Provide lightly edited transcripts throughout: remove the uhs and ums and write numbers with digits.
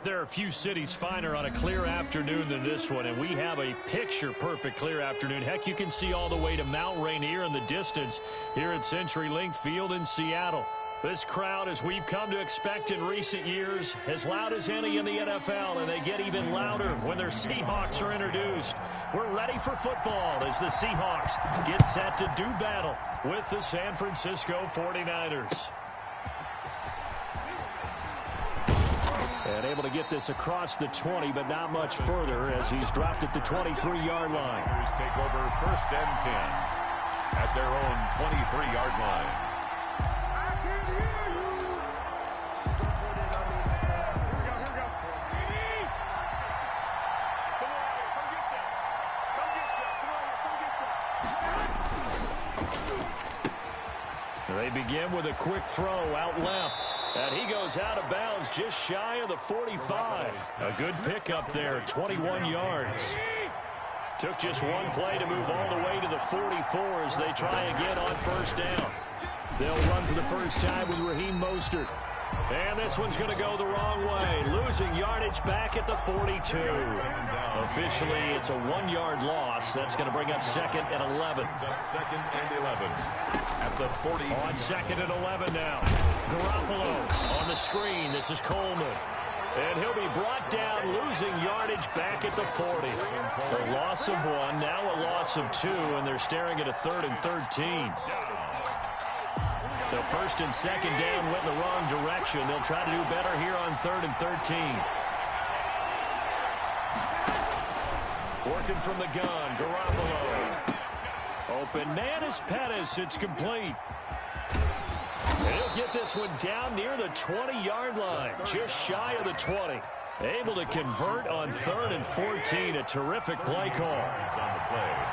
There are a few cities finer on a clear afternoon than this one, and we have a picture-perfect clear afternoon. Heck, you can see all the way to Mount Rainier in the distance here at CenturyLink Field in Seattle. This crowd, as we've come to expect in recent years, as loud as any in the NFL, and they get even louder when their Seahawks are introduced. We're ready for football as the Seahawks get set to do battle with the San Francisco 49ers. And able to get this across the 20, but not much further as he's dropped at the 23-yard line. Take over 1st and 10 at their own 23-yard line. They begin with a quick throw out left. And he goes out of bounds just shy of the 45. A good pickup there, 21 yards. Took just one play to move all the way to the 44 as they try again on 1st down. They'll run for the first time with Raheem Mostert. And this one's going to go the wrong way. Losing yardage back at the 42. Officially, it's a 1-yard loss. That's going to bring up 2nd and 11. 2nd and 11 at the 40. On 2nd and 11 now. Garoppolo on the screen. This is Coleman. And he'll be brought down, losing yardage back at the 40. A loss of 1, now a loss of 2, and they're staring at a 3rd and 13. So 1st and 2nd down went in the wrong direction. They'll try to do better here on 3rd and 13. Working from the gun, Garoppolo. Open man is Pettis. It's complete. And he'll get this one down near the 20-yard line, just shy of the 20. Able to convert on 3rd and 14. A terrific play call.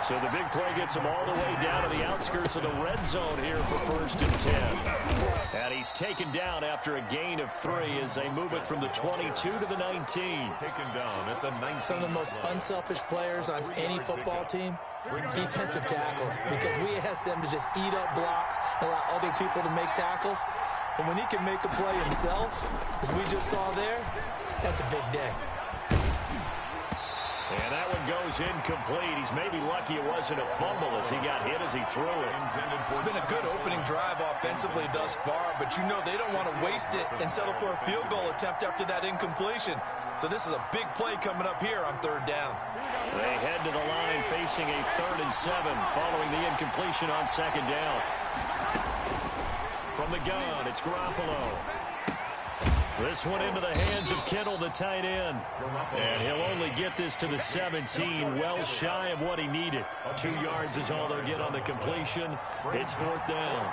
So the big play gets him all the way down to the outskirts of the red zone here for 1st and 10. And he's taken down after a gain of 3 as they move it from the 22 to the 19. Taken down at the 19. Some of the most unselfish players on any football team, defensive tackles, because we ask them to just eat up blocks and allow other people to make tackles. And when he can make a play himself, as we just saw there, that's a big day. And that one goes incomplete. He's maybe lucky it wasn't a fumble as he got hit as he threw it. It's been a good opening drive offensively thus far, but you know they don't want to waste it and settle for a field goal attempt after that incompletion. So this is a big play coming up here on 3rd down. They head to the line facing a 3rd and 7 following the incompletion on 2nd down. From the gun, it's Garoppolo. This one into the hands of Kittle, the tight end. And he'll only get this to the 17, well shy of what he needed. 2 yards is all they'll get on the completion. It's 4th down.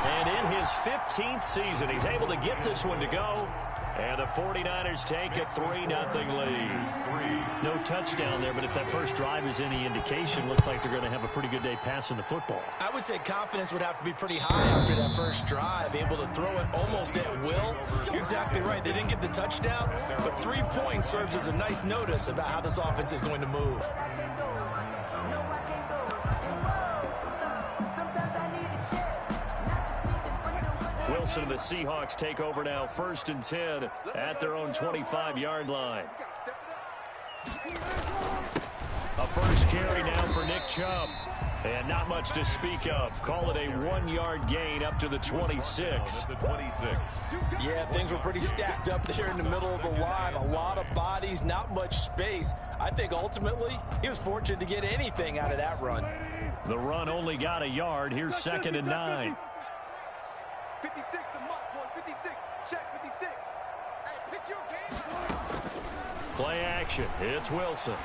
And in his 15th season, he's able to get this one to go. And the 49ers take a 3-0 lead. No touchdown there, but if that first drive is any indication, looks like they're going to have a pretty good day passing the football. I would say confidence would have to be pretty high after that first drive, able to throw it almost at will. You're exactly right. They didn't get the touchdown, but 3 points serves as a nice notice about how this offense is going to move. Wilson and the Seahawks take over now, 1st and 10 at their own 25-yard line. A first carry now for Nick Chubb. And not much to speak of. Call it a 1-yard gain up to the 26. Yeah, things were pretty stacked up there in the middle of the line. A lot of bodies, not much space. I think ultimately he was fortunate to get anything out of that run. The run only got a yard. Here's 2nd and 9. 56, the mark, boys. 56. Check 56. Hey, pick your game. Play action. It's Wilson.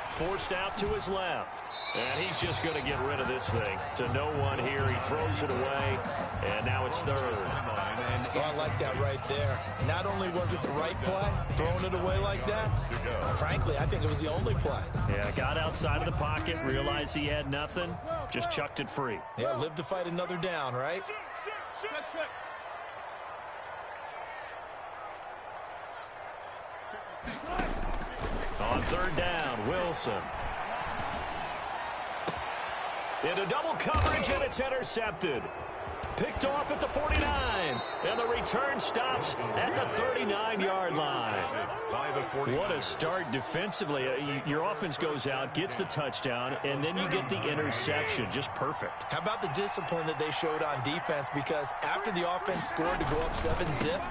Forced out to his left. And he's just going to get rid of this thing. To no one here. He throws it away. And now it's 3rd. Oh, I like that right there. Not only was it the right play, throwing it away like that, frankly, I think it was the only play. Yeah, got outside of the pocket, realized he had nothing, just chucked it free. Yeah, live to fight another down, right? On 3rd down, Wilson. Into double coverage, and it's intercepted. picked off at the 49. And the return stops at the 39-yard line. What a start defensively. Your offense goes out, gets the touchdown, and then you get the interception. Just perfect. How about the discipline that they showed on defense? Because after the offense scored to go up 7-zip,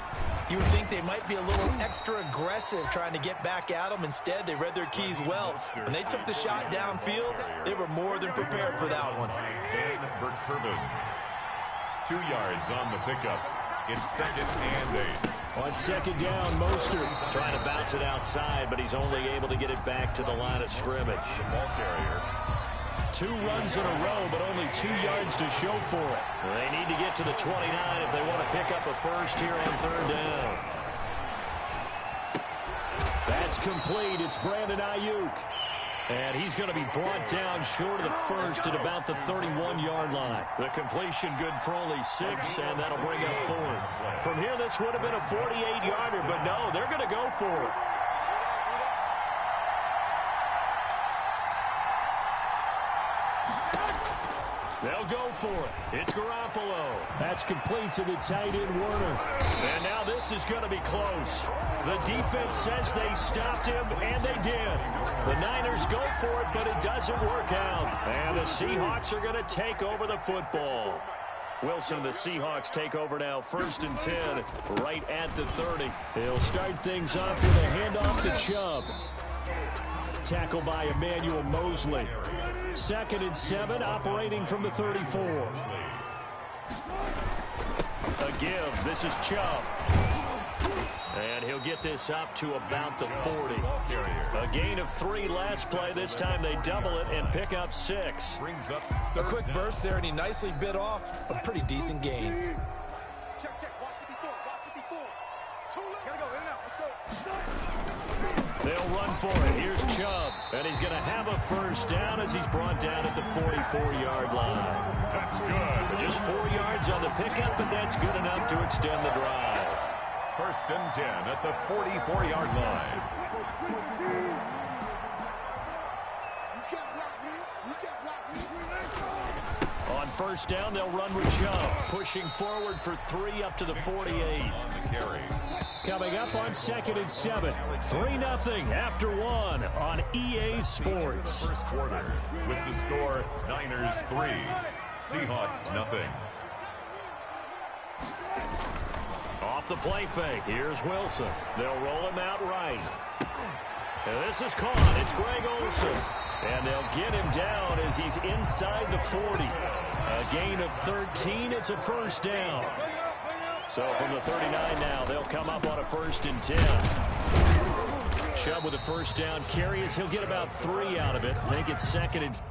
you would think they might be a little extra aggressive trying to get back at them. Instead, they read their keys well. When they took the shot downfield, they were more than prepared for that one. 2 yards on the pickup. It's 2nd and 8. On 2nd down, Mostert trying to bounce it outside, but he's only able to get it back to the line of scrimmage. Ball carrier. 2 runs in a row, but only 2 yards to show for it. They need to get to the 29 if they want to pick up a first here on 3rd down. That's complete. It's Brandon Ayuk. And he's going to be brought down short of the first at about the 31-yard line. The completion good for only 6, and that'll bring up 4th. From here, this would have been a 48-yarder, but no, they're going to go for it. They'll go for it. It's Garoppolo. That's complete to the tight end, Werner. And now this is going to be close. The defense says they stopped him, and they did. The Niners go for it, but it doesn't work out. And the Seahawks are going to take over the football. Wilson, the Seahawks take over now, 1st and 10, right at the 30. They'll start things off with a handoff to Chubb. Tackle by Emmanuel Mosley. 2nd and 7, operating from the 34. A give. This is Chubb. And he'll get this up to about the 40. A gain of 3 last play. This time they double it and pick up 6. A quick burst there, and he nicely bit off a pretty decent gain. Check. Watch 54. Gotta go. In and out. Let's go. They'll run for it. Here's Chubb. And he's going to have a first down as he's brought down at the 44-yard line. That's good. Just 4 yards on the pickup, but that's good enough to extend the drive. 1st and 10 at the 44-yard line. On 1st down, they'll run with Chubb. Pushing forward for 3 up to the 48. On the carry. Coming up on 2nd and 7. 3-0 after 1 on EA Sports. First quarter with the score Niners 3, Seahawks 0. Off the play fake. Here's Wilson. They'll roll him out right. And this is caught. It's Greg Olsen. And they'll get him down as he's inside the 40. A gain of 13. It's a first down. So from the 39 now, they'll come up on a 1st and 10. Chubb with a first down carry as he'll get about 3 out of it. Make it 2nd and 10.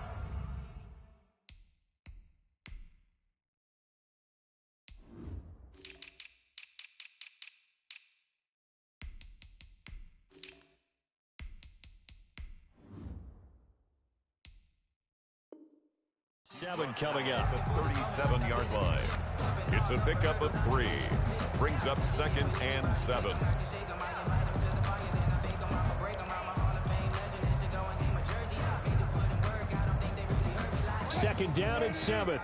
Coming up. The 37-yard line. It's a pickup of 3. Brings up 2nd and 7. Second down and 7.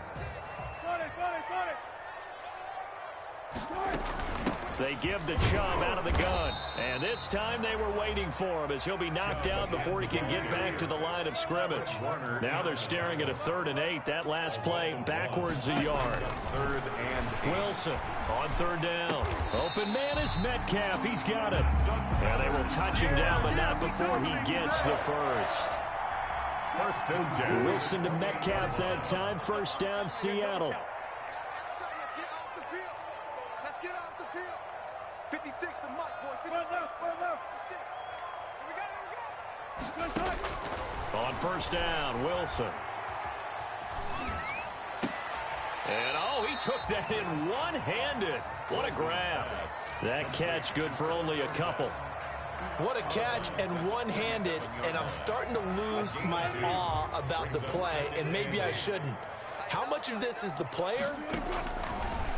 They give the Chubb out of the gun. And this time they were waiting for him as he'll be knocked out before he can get back to the line of scrimmage. Now they're staring at a 3rd and 8. That last play backwards a yard. 3rd and 8. Wilson on 3rd down. Open man is Metcalf. He's got it. And they will touch him down, but not before he gets the first. 1st and 10. Wilson to Metcalf that time. First down, Seattle. Let's get off the field. 56, the mark, boys. 55. Here we go. On 1st down, Wilson. And, oh, he took that in one-handed. What a grab. That catch good for only a couple. What a catch and one-handed, and I'm starting to lose my awe about the play, and maybe I shouldn't. How much of this is the player?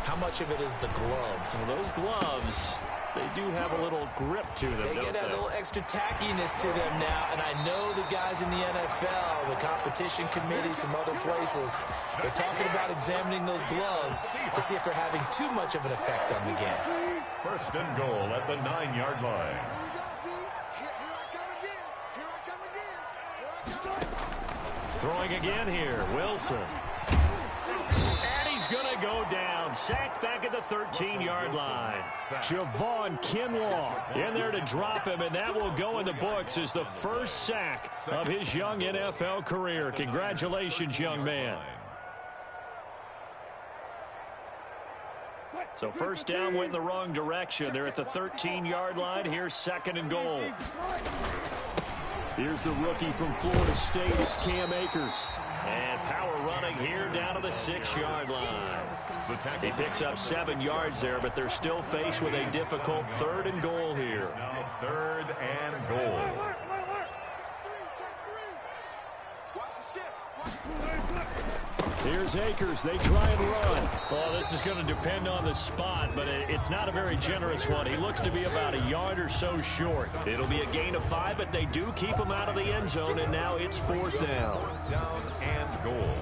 How much of it is the glove? Well, those gloves, they do have a little grip to them, They get that little extra tackiness to them now, and I know the guys in the NFL, the competition committee, some other places, they're talking about examining those gloves to see if they're having too much of an effect on the game. First and goal at the 9-yard line. Throwing again here, Wilson. And he's going to go down. Sacked back at the 13-yard line. Javon Kinlaw in there to drop him, and that will go in the books as the first sack of his young NFL career. Congratulations, young man. So first down went in the wrong direction. They're at the 13-yard line. Here's second and goal. Here's the rookie from Florida State. It's Cam Akers. And power running here down to the 6-yard line. He picks up 7 yards there, but they're still faced with a difficult third and goal here. Now third and goal. Here's Akers. They try and run. Well, this is going to depend on the spot, but it's not a very generous one. He looks to be about a yard or so short. It'll be a gain of 5, but they do keep him out of the end zone, and now it's fourth down. Fourth down and goal.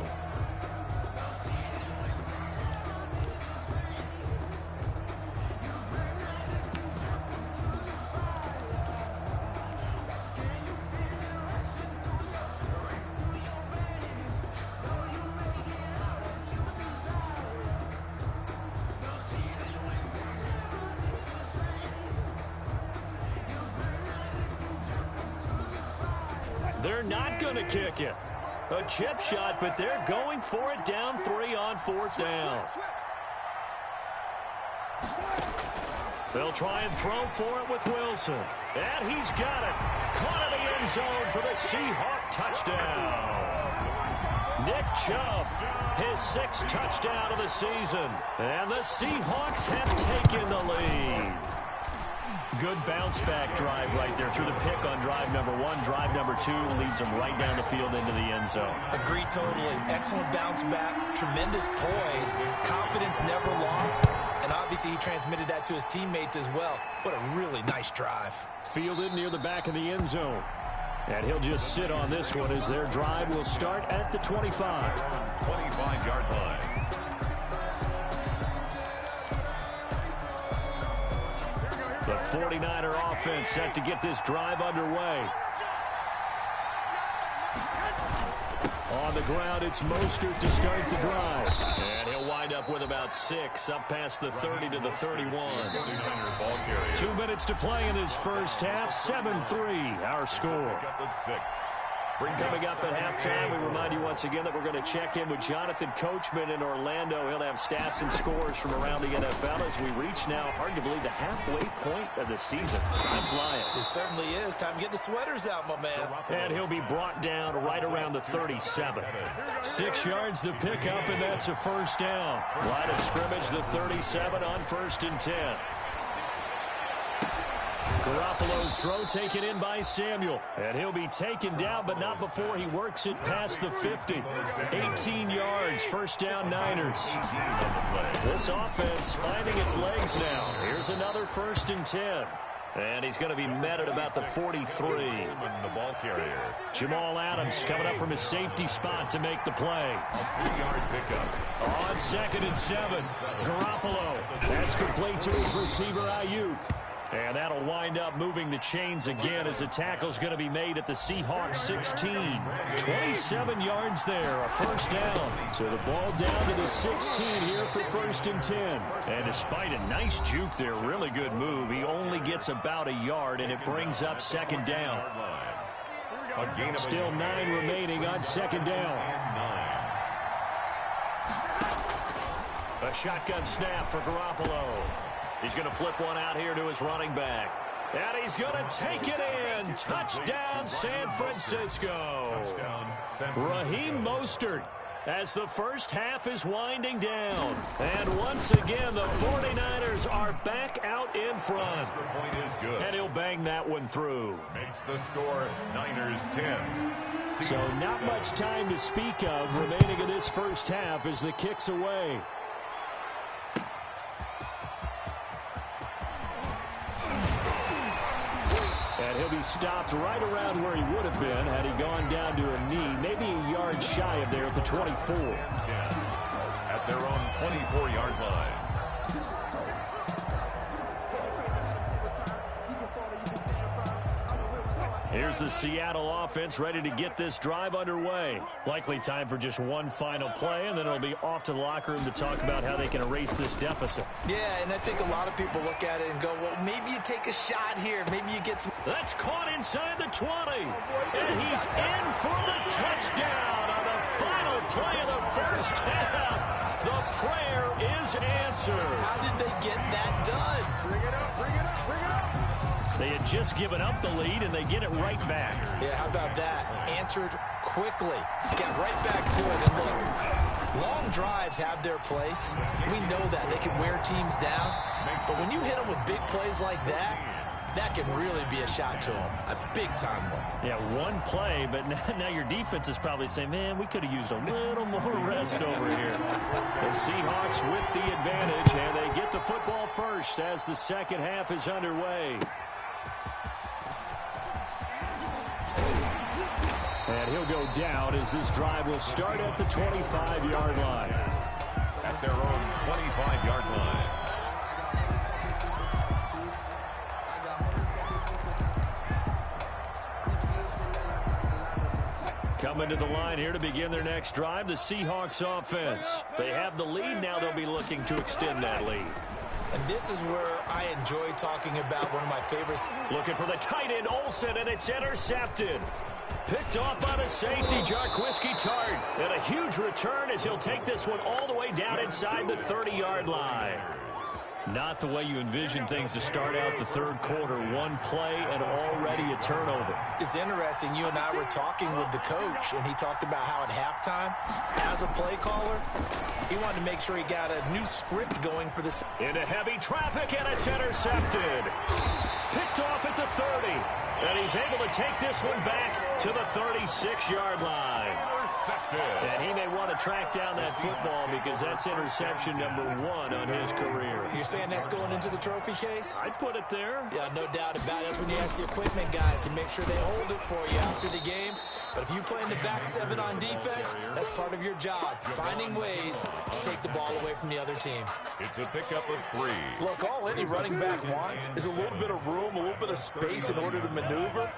They're not going to kick it. A chip shot, but they're going for it down 3 on fourth down. They'll try and throw for it with Wilson. And he's got it. Caught in the end zone for the Seahawk touchdown. Nick Chubb, his 6th touchdown of the season. And the Seahawks have taken the lead. Good bounce-back drive right there through the pick on drive number 1. Drive number 2 leads them right down the field into the end zone. Agree totally. Excellent bounce back, tremendous poise, confidence never lost, and obviously he transmitted that to his teammates as well. What a really nice drive. Fielded near the back of the end zone. And he'll just sit on this one as their drive will start at the 25. 25-yard line. The 49er offense set to get this drive underway. On the ground, it's Mostert to start the drive. And he'll wind up with about 6, up past the 30 to the 31. 2 minutes to play in this first half. 7-3, our score. Coming up at halftime, we remind you once again that we're going to check in with Jonathan Coachman in Orlando. He'll have stats and scores from around the NFL as we reach now, hard to believe, the halfway point of the season. Time flying. It certainly is. Time to get the sweaters out, my man. And he'll be brought down right around the 37. 6 yards the pickup, and that's a first down. Line of scrimmage, the 37 on 1st and 10. Garoppolo's throw taken in by Samuel. And he'll be taken down, but not before he works it past the 50. 18 yards, first down Niners. This offense finding its legs now. Here's another 1st and 10. And he's going to be met at about the 43. The ball carrier. Jamal Adams coming up from his safety spot to make the play. A 3-yard pickup. On 2nd and 7, Garoppolo. That's complete to his receiver, Ayuk. And that'll wind up moving the chains again as a tackle's going to be made at the Seahawks 16. 27 yards there, a first down. So the ball down to the 16 here for 1st and 10. And despite a nice juke there, really good move, he only gets about a yard, and it brings up 2nd down. Still 9 remaining on 2nd down. A shotgun snap for Garoppolo. He's going to flip one out here to his running back. And he's going to take it in. Touchdown, San Francisco. Raheem Mostert as the first half is winding down. And once again, the 49ers are back out in front. And he'll bang that one through. Makes the score Niners 10. So not much time to speak of remaining in this first half as the kick's away. maybe stopped right around where he would have been had he gone down to a knee, maybe a yard shy of there at the 24. At their own 24-yard line. Here's the Seattle offense ready to get this drive underway. Likely time for just one final play, and then it'll be off to the locker room to talk about how they can erase this deficit. Yeah, and I think a lot of people look at it and go, well, maybe you take a shot here. Maybe you get some. That's caught inside the 20. And he's in for the touchdown on the final play of the first half. The prayer is answered. How did they get that done? Bring it up, bring it up, bring it up. They had just given up the lead, and they get it right back. Yeah, how about that? Answered quickly. Get right back to it. And look, long drives have their place. We know that. They can wear teams down. But when you hit them with big plays like that, that can really be a shot to them. A big-time one. Yeah, one play, but now your defense is probably saying, man, we could have used a little more rest over here. The Seahawks with the advantage, and they get the football first as the second half is underway. And he'll go down as this drive will start at the 25-yard line. At their own 25-yard line. Coming to the line here to begin their next drive, the Seahawks offense. They have the lead. Now they'll be looking to extend that lead. And this is where I enjoy talking about one of my favorites. Looking for the tight end, Olsen, and it's intercepted. Picked off by the safety, Jarquiski Tart. And a huge return as he'll take this one all the way down inside the 30-yard line. Not the way you envision things to start out the third quarter. One play and already a turnover. It's interesting. You and I were talking with the coach, and he talked about how at halftime, as a play caller, he wanted to make sure he got a new script going for this. Into heavy traffic, and it's intercepted. Picked off at the 30. And he's able to take this one back to the 36-yard line. And he may want to track down that football because that's interception number 1 on his career. You're saying that's going into the trophy case? I'd put it there. Yeah, no doubt about it. That's when you ask the equipment guys to make sure they hold it for you after the game. But if you play in the back 7 on defense, that's part of your job, finding ways to take the ball away from the other team. It's a pickup of 3. Look, all any running back wants is a little bit of room, a little bit of space in order to maneuver.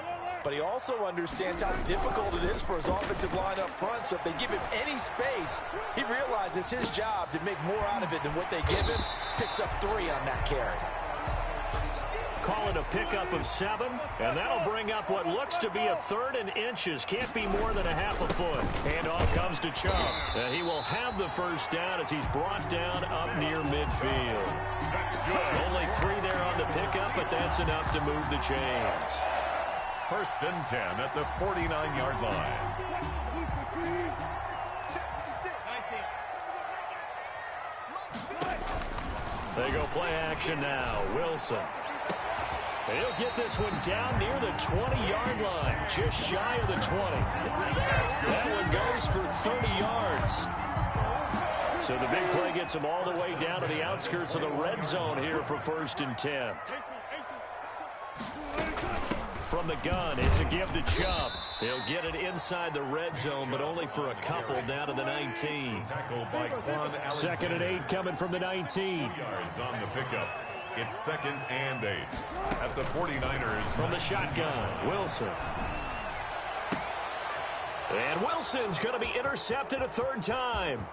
But he also understands how difficult it is for his offensive line up front. So if they give him any space, he realizes it's his job to make more out of it than what they give him. Picks up 3 on that carry. Call it a pickup of 7, and that'll bring up what looks to be a 3rd and inches. Can't be more than a half a foot. Handoff comes to Chubb, and he will have the first down as he's brought down up near midfield. Only 3 there on the pickup, but that's enough to move the chains. 1st and 10 at the 49-yard line. They go play action now. Wilson. He'll get this one down near the 20-yard line, just shy of the 20. That one goes for 30 yards. So the big play gets him all the way down to the outskirts of the red zone here for 1st and 10. From the gun, it's a give to Chubb. He'll get it inside the red zone, but only for a couple down to the 19. Tackled by Quan. 2nd and 8 coming from the 19. Yards on the pickup. It's 2nd and 8 at the 49ers. From the shotgun, Wilson. And Wilson's going to be intercepted a 3rd time.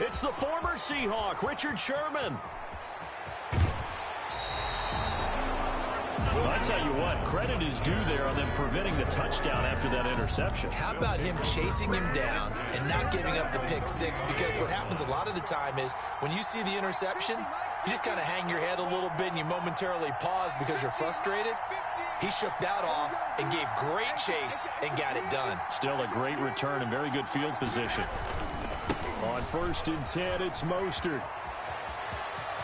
It's the former Seahawk, Richard Sherman. Well, I tell you what, credit is due there on them preventing the touchdown after that interception. How about him chasing him down and not giving up the pick 6? Because what happens a lot of the time is when you see the interception, you just kind of hang your head a little bit and you momentarily pause because you're frustrated. He shook that off and gave great chase and got it done. Still a great return and very good field position. On 1st and 10, it's Mostert.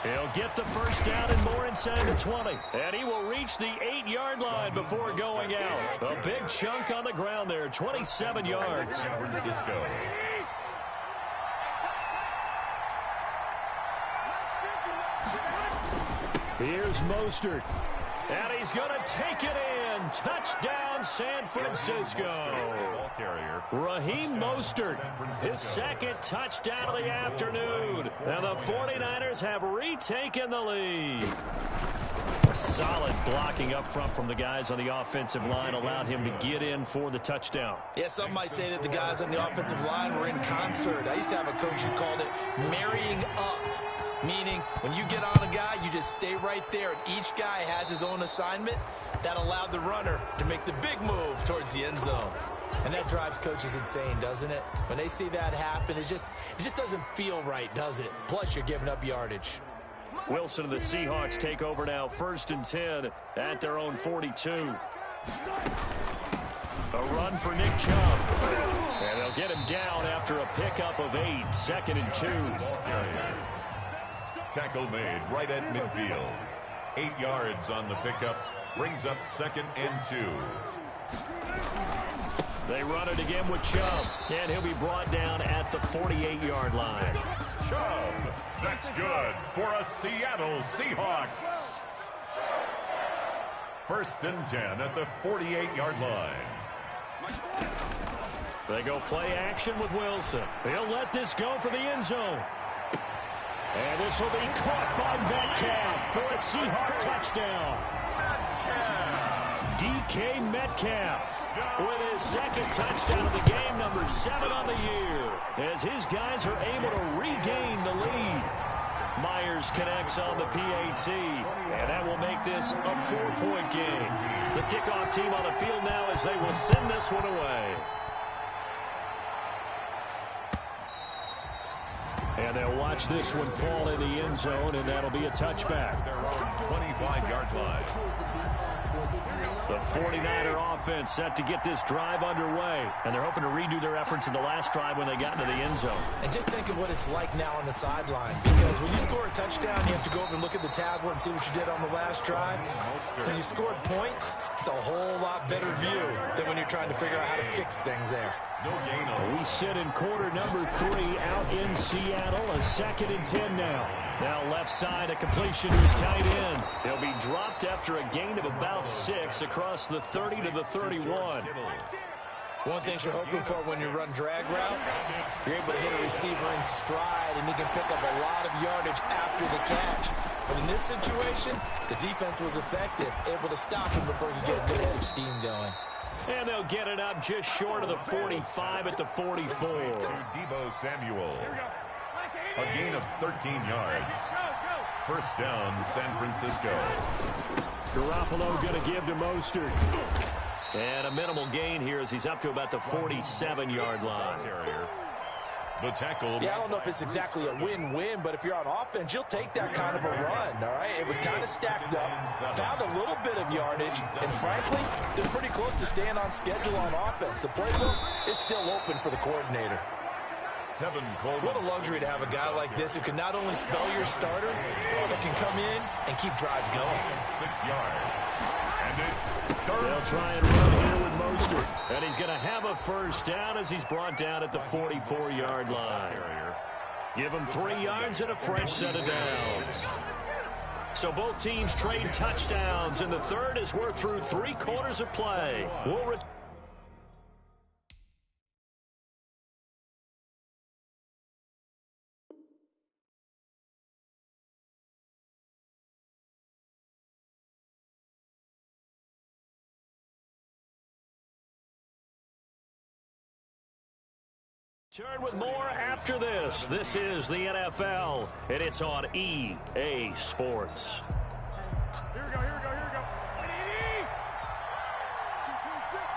He'll get the first down and more inside the 20. And he will reach the 8-yard line before going out. A big chunk on the ground there, 27 yards. San Francisco. Here's Mostert. And he's going to take it in. And touchdown, San Francisco. Raheem Mostert, his second touchdown of the afternoon. And the 49ers have retaken the lead. Solid blocking up front from the guys on the offensive line allowed him to get in for the touchdown. Yeah, some might say that the guys on the offensive line were in concert. I used to have a coach who called it marrying up, meaning when you get on a guy, you just stay right there, and each guy has his own assignment. That allowed the runner to make the big move towards the end zone. And that drives coaches insane, doesn't it? When they see that happen, it just doesn't feel right, does it? Plus, you're giving up yardage. Wilson and the Seahawks take over now, 1st and 10 at their own 42. A run for Nick Chubb. And they'll get him down after a pickup of 8, 2nd and 2. Tackle made right at midfield. 8 yards on the pickup. Brings up 2nd and 2. They run it again with Chubb. And he'll be brought down at the 48-yard line. Chubb. That's good for a Seattle Seahawks. 1st and 10 at the 48-yard line. They go play action with Wilson. He'll let this go for the end zone. And this will be caught by Metcalf for a Seahawk touchdown. DK Metcalf with his 2nd touchdown of the game, number 7 on the year, as his guys are able to regain the lead. Myers connects on the PAT, and that will make this a 4-point game. The kickoff team on the field now as they will send this one away. And they'll watch this one fall in the end zone, and that'll be a touchback. Their own 25-yard line. The 49er offense set to get this drive underway, and they're hoping to redo their efforts in the last drive when they got into the end zone. And just think of what it's like now on the sideline, because when you score a touchdown, you have to go over and look at the tablet and see what you did on the last drive. When you scored points, it's a whole lot better view than when you're trying to figure out how to fix things there. We sit in quarter number 3 out in Seattle, a 2nd and 10 now. Now left side, a completion to his tight end. He'll be dropped after a gain of about 6 across the 30 to the 31. One thing you're hoping for when you run drag routes, you're able to hit a receiver in stride, and he can pick up a lot of yardage after the catch. But in this situation, the defense was effective, able to stop him before he could get a good head of steam going. And they'll get it up just short of the 45 at the 44. Deebo Samuel. A gain of 13 yards. 1st down, San Francisco. Garoppolo going to give to Mostert. And a minimal gain here as he's up to about the 47-yard line. The tackle. Yeah, I don't know if it's exactly a win-win, but if you're on offense, you'll take that kind of a run, all right? It was kind of stacked up, found a little bit of yardage, and frankly, they're pretty close to staying on schedule on offense. The playbook is still open for the coordinator. What a luxury to have a guy like this who can not only spell your starter, but can come in and keep drives going. 6 yards. And it's they'll try and run here with Mostert. And he's going to have a 1st down as he's brought down at the 44-yard line. Give him 3 yards and a fresh set of downs. So both teams trade touchdowns in the 3rd as we're through 3 quarters of play. We'll return with more after this. This is the NFL, and it's on EA Sports. Here we go.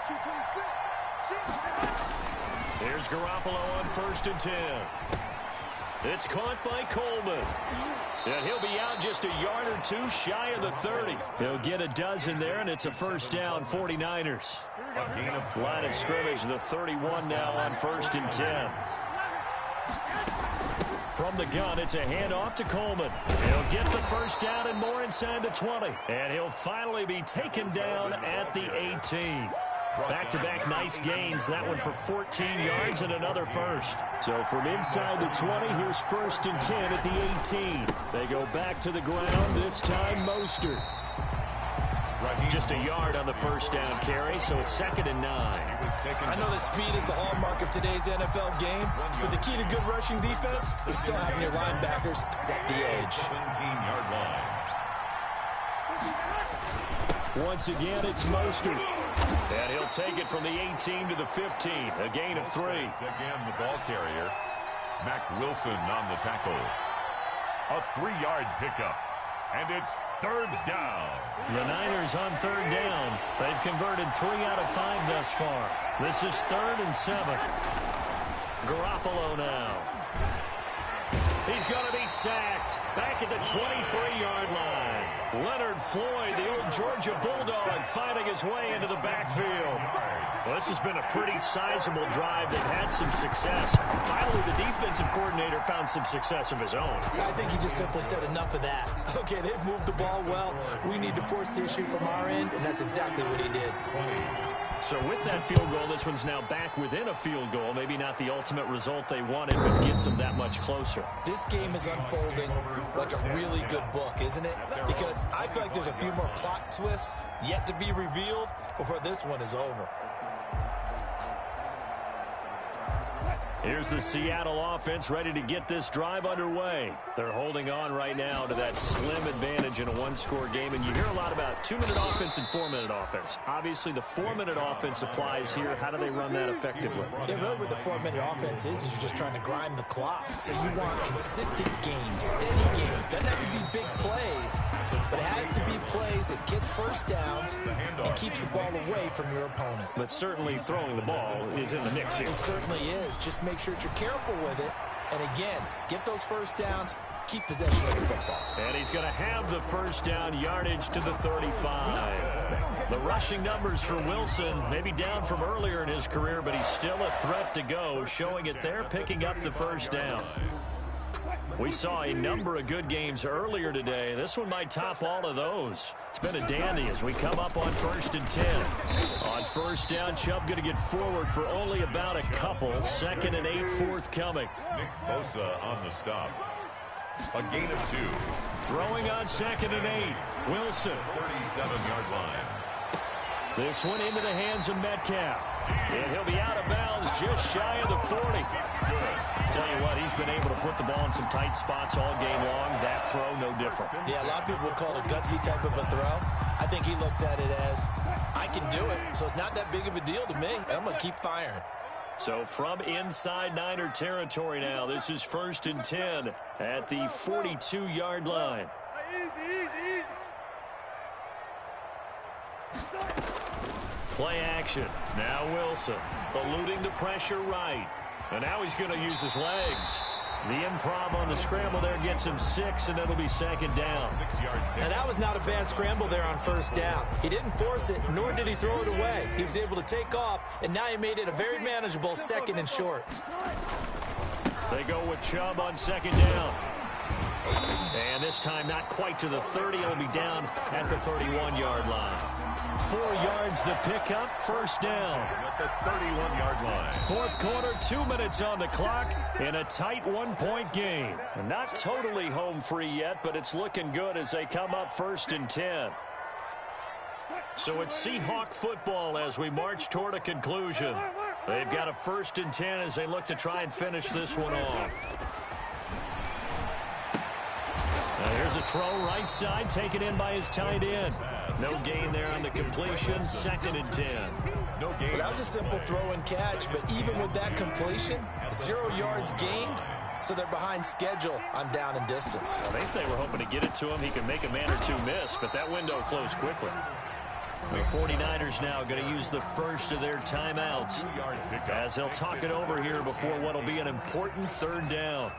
Q26. Here's Garoppolo on 1st and 10. It's caught by Coleman. And he'll be out just a yard or 2 shy of the 30. He'll get a dozen there, and it's a 1st down, 49ers. Line of scrimmage, the 31 now on 1st and 10. From the gun, it's a handoff to Coleman. He'll get the 1st down and more inside the 20. And he'll finally be taken down at the 18. Back-to-back nice gains. That one for 14 yards and another 1st. So from inside the 20, here's 1st and 10 at the 18. They go back to the ground, this time Mostert. Just a yard on the first down carry, so it's 2nd and 9. I know that speed is the hallmark of today's NFL game, but the key to good rushing defense is still having your linebackers set the edge. 17-yard line. Once again, it's Mostert. And he'll take it from the 18 to the 15, a gain of 3. Again, the ball carrier, Mac Wilson on the tackle. A 3-yard pickup, and it's 3rd down. The Niners on 3rd down. They've converted 3 out of 5 thus far. This is 3rd and 7. Garoppolo now. He's going to be sacked. Back at the 23-yard line. Leonard Floyd, the old Georgia Bulldog, fighting his way into the backfield. Well, this has been a pretty sizable drive. They've had some success. Finally, the defensive coordinator found some success of his own. I think he just simply said enough of that. Okay, they've moved the ball well. We need to force the issue from our end, and that's exactly what he did. So with that field goal, this one's now back within a field goal. Maybe not the ultimate result they wanted, but gets them that much closer. This game is unfolding like a really good book, isn't it? Because I feel like there's a few more plot twists yet to be revealed before this one is over. Here's the Seattle offense ready to get this drive underway. They're holding on right now to that slim advantage in a one-score game, and you hear a lot about 2-minute offense and 4-minute offense. Obviously, the 4-minute offense applies here. How do they run that effectively? Yeah, really what the 4-minute offense is you're just trying to grind the clock. So you want consistent gains, steady gains. Doesn't have to be big plays, but it has to be plays that gets first downs and keeps the ball away from your opponent. But certainly throwing the ball is in the mix here. It certainly is. Just make sure that you're careful with it. And again, get those first downs, keep possession of the football. And he's going to have the first down yardage to the 35. The rushing numbers for Wilson, maybe down from earlier in his career, but he's still a threat to go, showing it there, picking up the first down. We saw a number of good games earlier today. This one might top all of those. It's been a dandy as we come up on 1st and 10. On first down, Chubb going to get forward for only about a couple. 2nd and 8 forthcoming. Nick Bosa on the stop. A gain of 2. Throwing on 2nd and 8. Wilson. 37-yard line. This one into the hands of Metcalf. And he'll be out of bounds just shy of the 40. Tell you what, he's been able to put the ball in some tight spots all game long. That throw, no different. Yeah, a lot of people would call it a gutsy type of a throw. I think he looks at it as, I can do it, so it's not that big of a deal to me, and I'm going to keep firing. So from inside Niner territory now, this is 1st and 10 at the 42-yard line. Play action. Now Wilson eluding the pressure right. And now he's going to use his legs. The improv on the scramble there gets him 6, and it'll be 2nd down. And that was not a bad scramble there on first down. He didn't force it, nor did he throw it away. He was able to take off, and now he made it a very manageable 2nd and short. They go with Chubb on 2nd down. And this time not quite to the 30. It'll be down at the 31-yard line. 4 yards the pickup, first down. At the 31-yard line. Fourth quarter, 2 minutes on the clock in a tight 1-point game. Not totally home free yet, but it's looking good as they come up 1st and 10. So it's Seahawk football as we march toward a conclusion. They've got a 1st and 10 as they look to try and finish this one off. Now here's a throw right side, taken in by his tight end. No gain there on the completion, 2nd and 10. No gain. Well, that was a simple throw and catch, but even with that completion, 0 yards gained, so they're behind schedule on down and distance. I think they were hoping to get it to him. He could make a man or two miss, but that window closed quickly. The 49ers now going to use the first of their timeouts as they'll talk it over here before what will be an important 3rd down.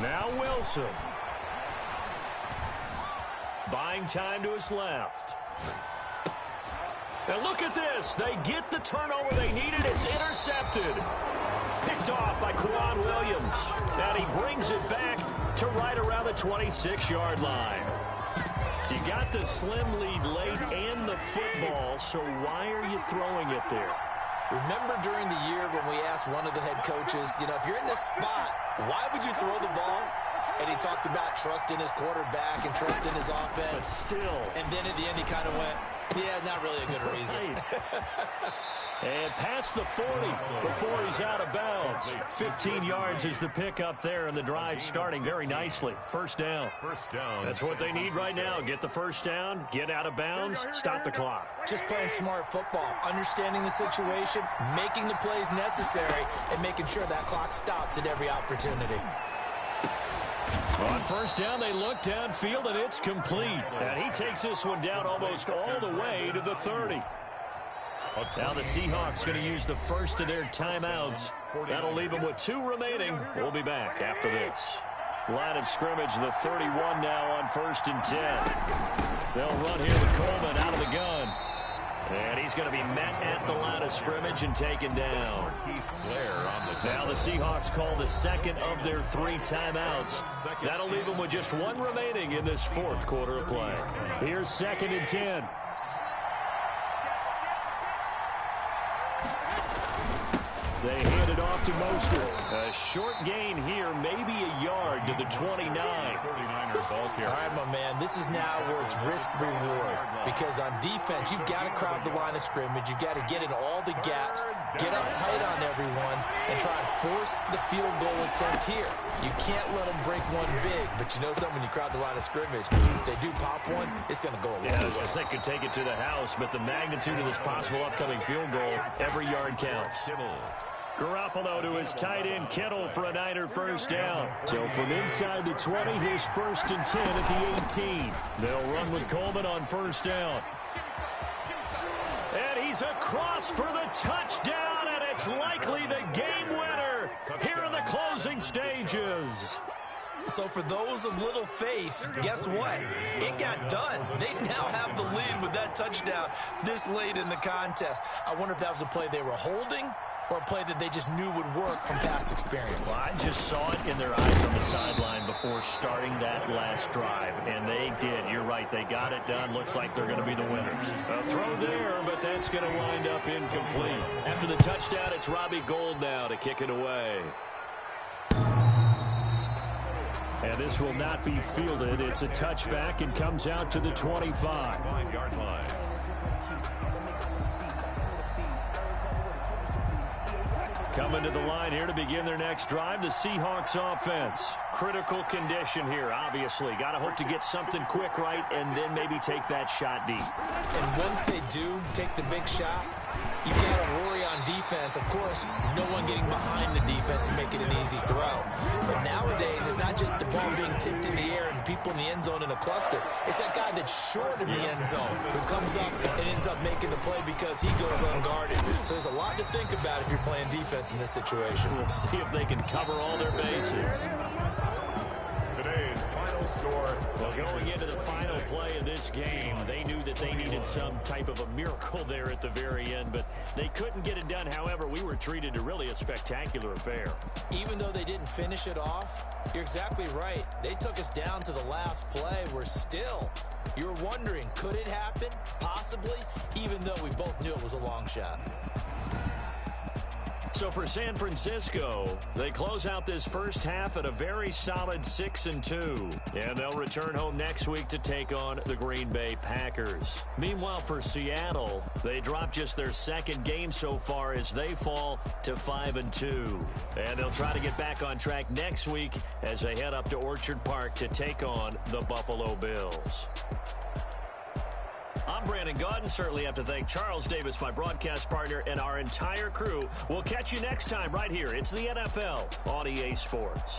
Now Wilson. Buying time to his left. And look at this. They get the turnover they needed. It's intercepted. Picked off by Quan Williams. And he brings it back to right around the 26-yard line. You got the slim lead late and the football, so why are you throwing it there? Remember during the year when we asked one of the head coaches, if you're in this spot, why would you throw the ball? And he talked about trust in his quarterback and trust in his offense. But still. And then at the end he kind of went, yeah, not really a good reason. And past the 40 before he's out of bounds. 15 yards is the pickup there, and the drive starting very nicely. First down. First down. That's what they need right now. Get the first down, get out of bounds, stop the clock. Just playing smart football, understanding the situation, making the plays necessary, and making sure that clock stops at every opportunity. On first down, they look downfield, and it's complete. And he takes this one down almost all the way to the 30. Now the Seahawks going to use the first of their timeouts. That'll leave them with 2 remaining. We'll be back after this. Line of scrimmage, the 31 now on 1st and 10. They'll run here with Coleman out of the gun. And he's going to be met at the line of scrimmage and taken down. Now the Seahawks call the second of their 3 timeouts. That'll leave them with just 1 remaining in this 4th quarter of play. Here's 2nd and 10. They hand it off to Mostert. A short gain here, maybe a yard to the 29. 39er ball carrier. All right, my man, this is now where it's risk-reward. Because on defense, you've got to crowd the line of scrimmage. You've got to get in all the gaps, get up tight on everyone, and try and force the field goal attempt here. You can't let them break one big, but you know something, when you crowd the line of scrimmage, if they do pop one, it's going to go a long way. I guess they could take it to the house, but the magnitude of this possible upcoming field goal, every yard counts. Garoppolo to his tight end, Kittle, for a Niner first down. So from inside the 20, here's 1st and 10 at the 18. They'll run with Coleman on first down. And he's across for the touchdown, and it's likely the game winner here in the closing stages. So for those of little faith, guess what? It got done. They now have the lead with that touchdown this late in the contest. I wonder if that was a play they were holding or a play that they just knew would work from past experience. Well, I just saw it in their eyes on the sideline before starting that last drive, and they did. You're right. They got it done. Looks like they're going to be the winners. A throw there, but that's going to wind up incomplete. After the touchdown, it's Robbie Gould now to kick it away. And this will not be fielded. It's a touchback and comes out to the 25. 5-yard line. Coming to the line here to begin their next drive, the Seahawks offense. Critical condition here, obviously. Got to hope to get something quick right and then maybe take that shot deep. And once they do take the big shot, you've got to worry on defense. Of course, no one getting behind the defense and making an easy throw. But nowadays, it's not just the ball being tipped in the air and people in the end zone in a cluster. It's that guy that's short in the end zone who comes up and ends up making the play because he goes unguarded. So there's a lot to think about if you're playing defense in this situation. We'll see if they can cover all their bases. Today's final score. Well, going into the final play of this game, they knew that they needed some type of a miracle there at the very end, but they couldn't get it done. However, we were treated to really a spectacular affair. Even though they didn't finish it off, you're exactly right. They took us down to the last play. You're wondering, could it happen? Possibly, even though we both knew it was a long shot. So for San Francisco, they close out this first half at a very solid 6-2. And they'll return home next week to take on the Green Bay Packers. Meanwhile, for Seattle, they drop just their second game so far as they fall to 5-2. And they'll try to get back on track next week as they head up to Orchard Park to take on the Buffalo Bills. I'm Brandon Gaudin. Certainly have to thank Charles Davis, my broadcast partner, and our entire crew. We'll catch you next time right here. It's the NFL on EA Sports.